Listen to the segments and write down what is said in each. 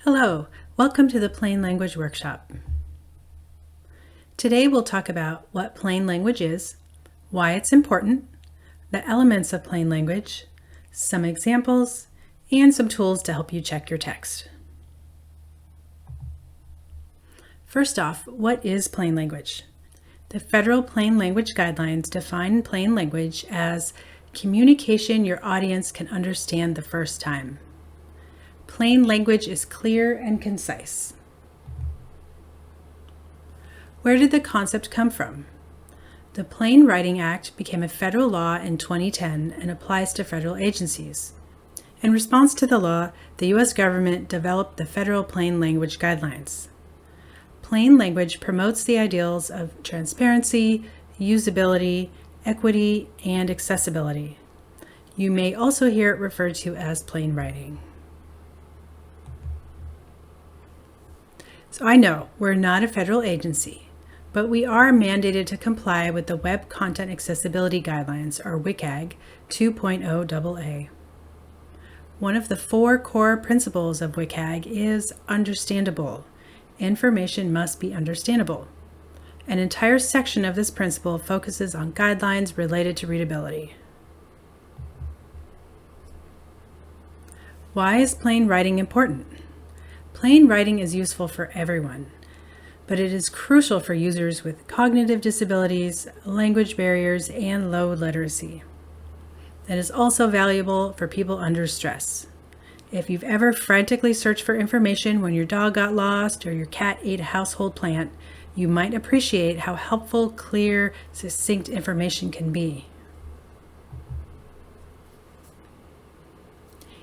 Hello, welcome to the Plain Language Workshop. Today we'll talk about what plain language is, why it's important, the elements of plain language, some examples, and some tools to help you check your text. First off, what is plain language? The Federal Plain Language Guidelines define plain language as communication your audience can understand the first time. Plain language is clear and concise. Where did the concept come from? The Plain Writing Act became a federal law in 2010 and applies to federal agencies. In response to the law, the U.S. government developed the Federal Plain Language Guidelines. Plain language promotes the ideals of transparency, usability, equity, and accessibility. You may also hear it referred to as plain writing. So I know we're not a federal agency, but we are mandated to comply with the Web Content Accessibility Guidelines, or WCAG 2.0 AA. One of the 4 core principles of WCAG is understandable. Information must be understandable. An entire section of this principle focuses on guidelines related to readability. Why is plain writing important? Plain writing is useful for everyone, but it is crucial for users with cognitive disabilities, language barriers, and low literacy. It is also valuable for people under stress. If you've ever frantically searched for information when your dog got lost or your cat ate a household plant, you might appreciate how helpful, clear, succinct information can be.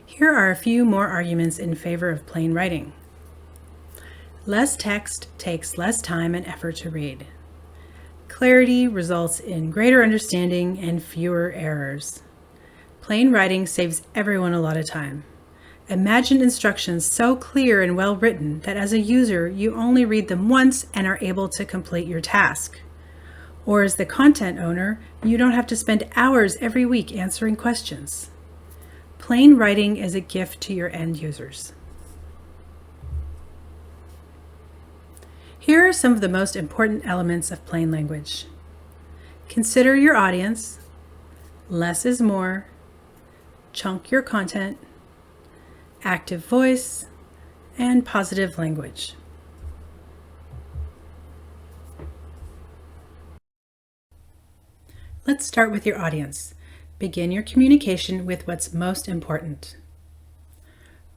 Here are a few more arguments in favor of plain writing. Less text takes less time and effort to read. Clarity results in greater understanding and fewer errors. Plain writing saves everyone a lot of time. Imagine instructions so clear and well written that as a user, you only read them once and are able to complete your task. Or as the content owner, you don't have to spend hours every week answering questions. Plain writing is a gift to your end users. Here are some of the most important elements of plain language. Consider your audience, less is more, chunk your content, active voice, and positive language. Let's start with your audience. Begin your communication with what's most important.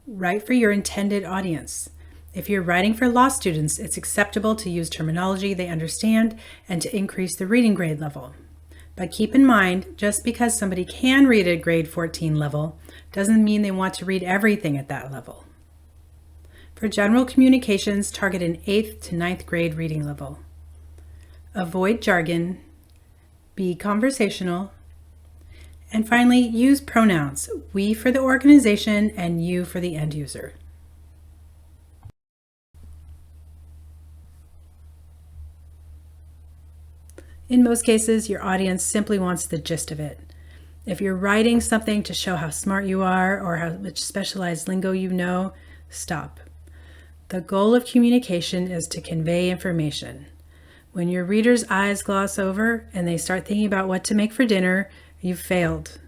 Write for your intended audience. If you're writing for law students, it's acceptable to use terminology they understand and to increase the reading grade level. But keep in mind, just because somebody can read at grade 14 level doesn't mean they want to read everything at that level. For general communications, target an 8th to 9th grade reading level. Avoid jargon, be conversational, and finally, use pronouns, we for the organization and you for the end user. In most cases, your audience simply wants the gist of it. If you're writing something to show how smart you are or how much specialized lingo you know, stop. The goal of communication is to convey information. When your reader's eyes gloss over and they start thinking about what to make for dinner, you've failed.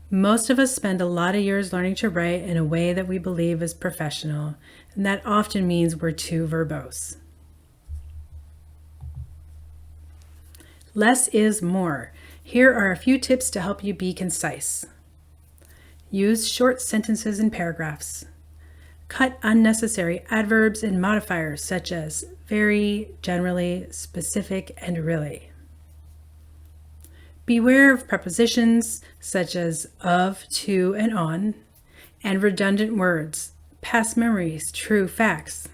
Most of us spend a lot of years learning to write in a way that we believe is professional, and that often means we're too verbose. Less is more. Here are a few tips to help you be concise. Use short sentences and paragraphs. Cut unnecessary adverbs and modifiers such as very, generally, specific, and really. Beware of prepositions such as of, to, and on, and redundant words, past memories, true facts.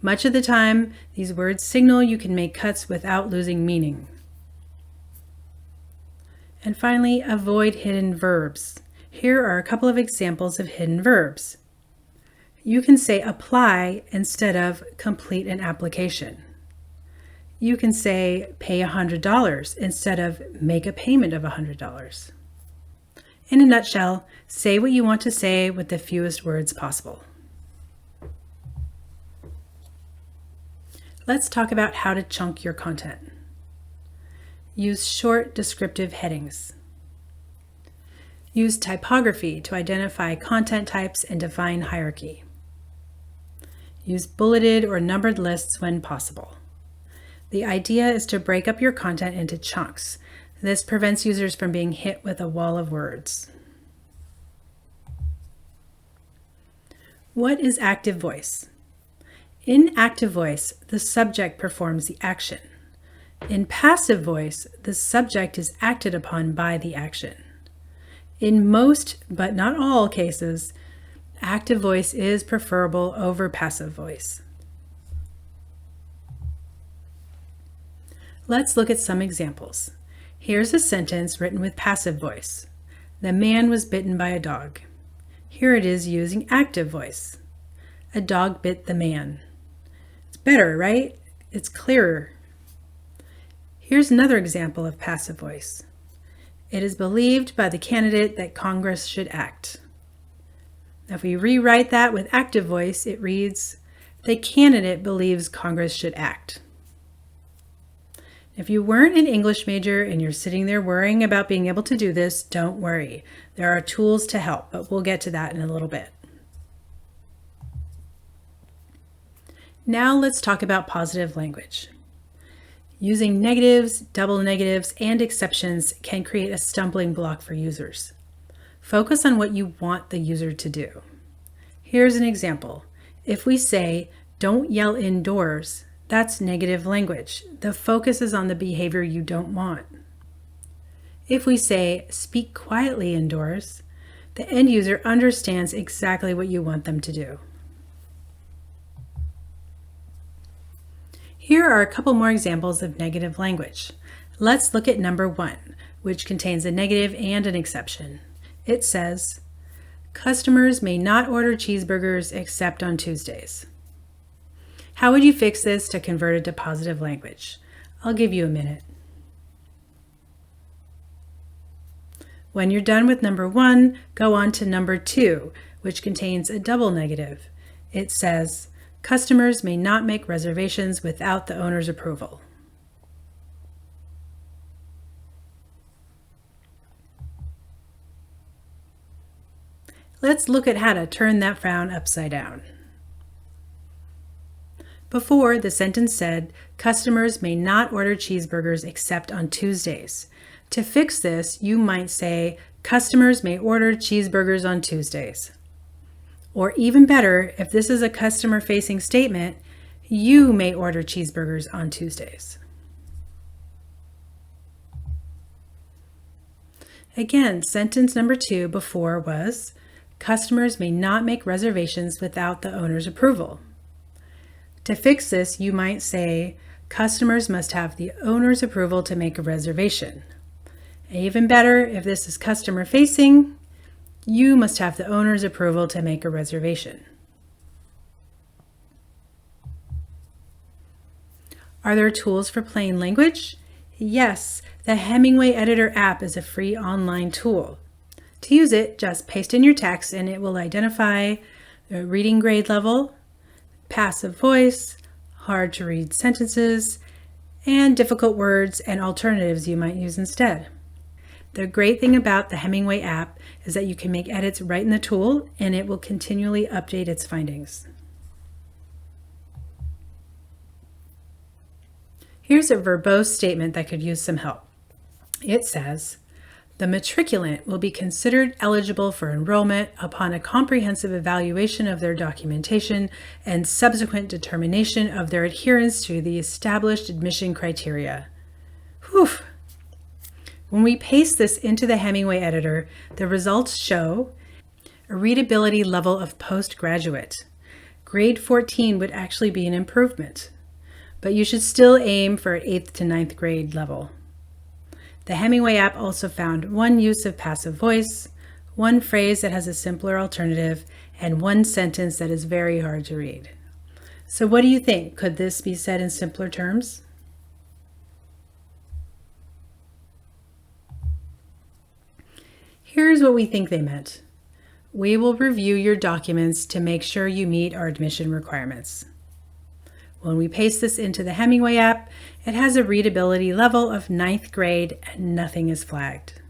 Much of the time, these words signal you can make cuts without losing meaning. And finally, avoid hidden verbs. Here are a couple of examples of hidden verbs. You can say apply instead of complete an application. You can say pay $100 instead of make a payment of $100. In a nutshell, say what you want to say with the fewest words possible. Let's talk about how to chunk your content. Use short descriptive headings. Use typography to identify content types and define hierarchy. Use bulleted or numbered lists when possible. The idea is to break up your content into chunks. This prevents users from being hit with a wall of words. What is active voice? In active voice, the subject performs the action. In passive voice, the subject is acted upon by the action. In most, but not all cases, active voice is preferable over passive voice. Let's look at some examples. Here's a sentence written with passive voice. The man was bitten by a dog. Here it is using active voice. A dog bit the man. It's better, right? It's clearer. Here's another example of passive voice. It is believed by the candidate that Congress should act. Now, if we rewrite that with active voice, it reads, the candidate believes Congress should act. If you weren't an English major and you're sitting there worrying about being able to do this, don't worry. There are tools to help, but we'll get to that in a little bit. Now let's talk about positive language. Using negatives, double negatives, and exceptions can create a stumbling block for users. Focus on what you want the user to do. Here's an example. If we say, don't yell indoors, that's negative language. The focus is on the behavior you don't want. If we say, speak quietly indoors, the end user understands exactly what you want them to do. Here are a couple more examples of negative language. Let's look at number 1, which contains a negative and an exception. It says, customers may not order cheeseburgers except on Tuesdays. How would you fix this to convert it to positive language? I'll give you a minute. When you're done with number 1, go on to number 2, which contains a double negative. It says, customers may not make reservations without the owner's approval. Let's look at how to turn that frown upside down. Before, the sentence said, customers may not order cheeseburgers except on Tuesdays. To fix this, you might say, customers may order cheeseburgers on Tuesdays. Or even better, if this is a customer-facing statement, you may order cheeseburgers on Tuesdays. Again, sentence number 2 before was, customers may not make reservations without the owner's approval. To fix this, you might say, customers must have the owner's approval to make a reservation. And even better, if this is customer-facing, you must have the owner's approval to make a reservation. Are there tools for plain language? Yes, the Hemingway Editor App is a free online tool. To use it, just paste in your text and it will identify the reading grade level, passive voice, hard to read sentences, and difficult words and alternatives you might use instead. The great thing about the Hemingway app is that you can make edits right in the tool and it will continually update its findings. Here's a verbose statement that could use some help. It says, the matriculant will be considered eligible for enrollment upon a comprehensive evaluation of their documentation and subsequent determination of their adherence to the established admission criteria. Whew! When we paste this into the Hemingway editor, the results show a readability level of postgraduate. Grade 14 would actually be an improvement, but you should still aim for 8th to 9th grade level. The Hemingway app also found one use of passive voice, one phrase that has a simpler alternative, and one sentence that is very hard to read. So what do you think? Could this be said in simpler terms? Here's what we think they meant. We will review your documents to make sure you meet our admission requirements. When we paste this into the Hemingway app, it has a readability level of 9th grade and nothing is flagged.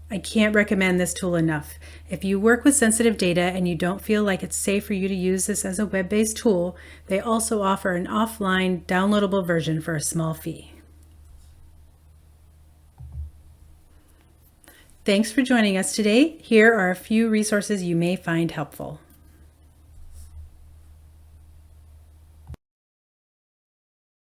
I can't recommend this tool enough. If you work with sensitive data and you don't feel like it's safe for you to use this as a web-based tool, they also offer an offline downloadable version for a small fee. Thanks for joining us today. Here are a few resources you may find helpful.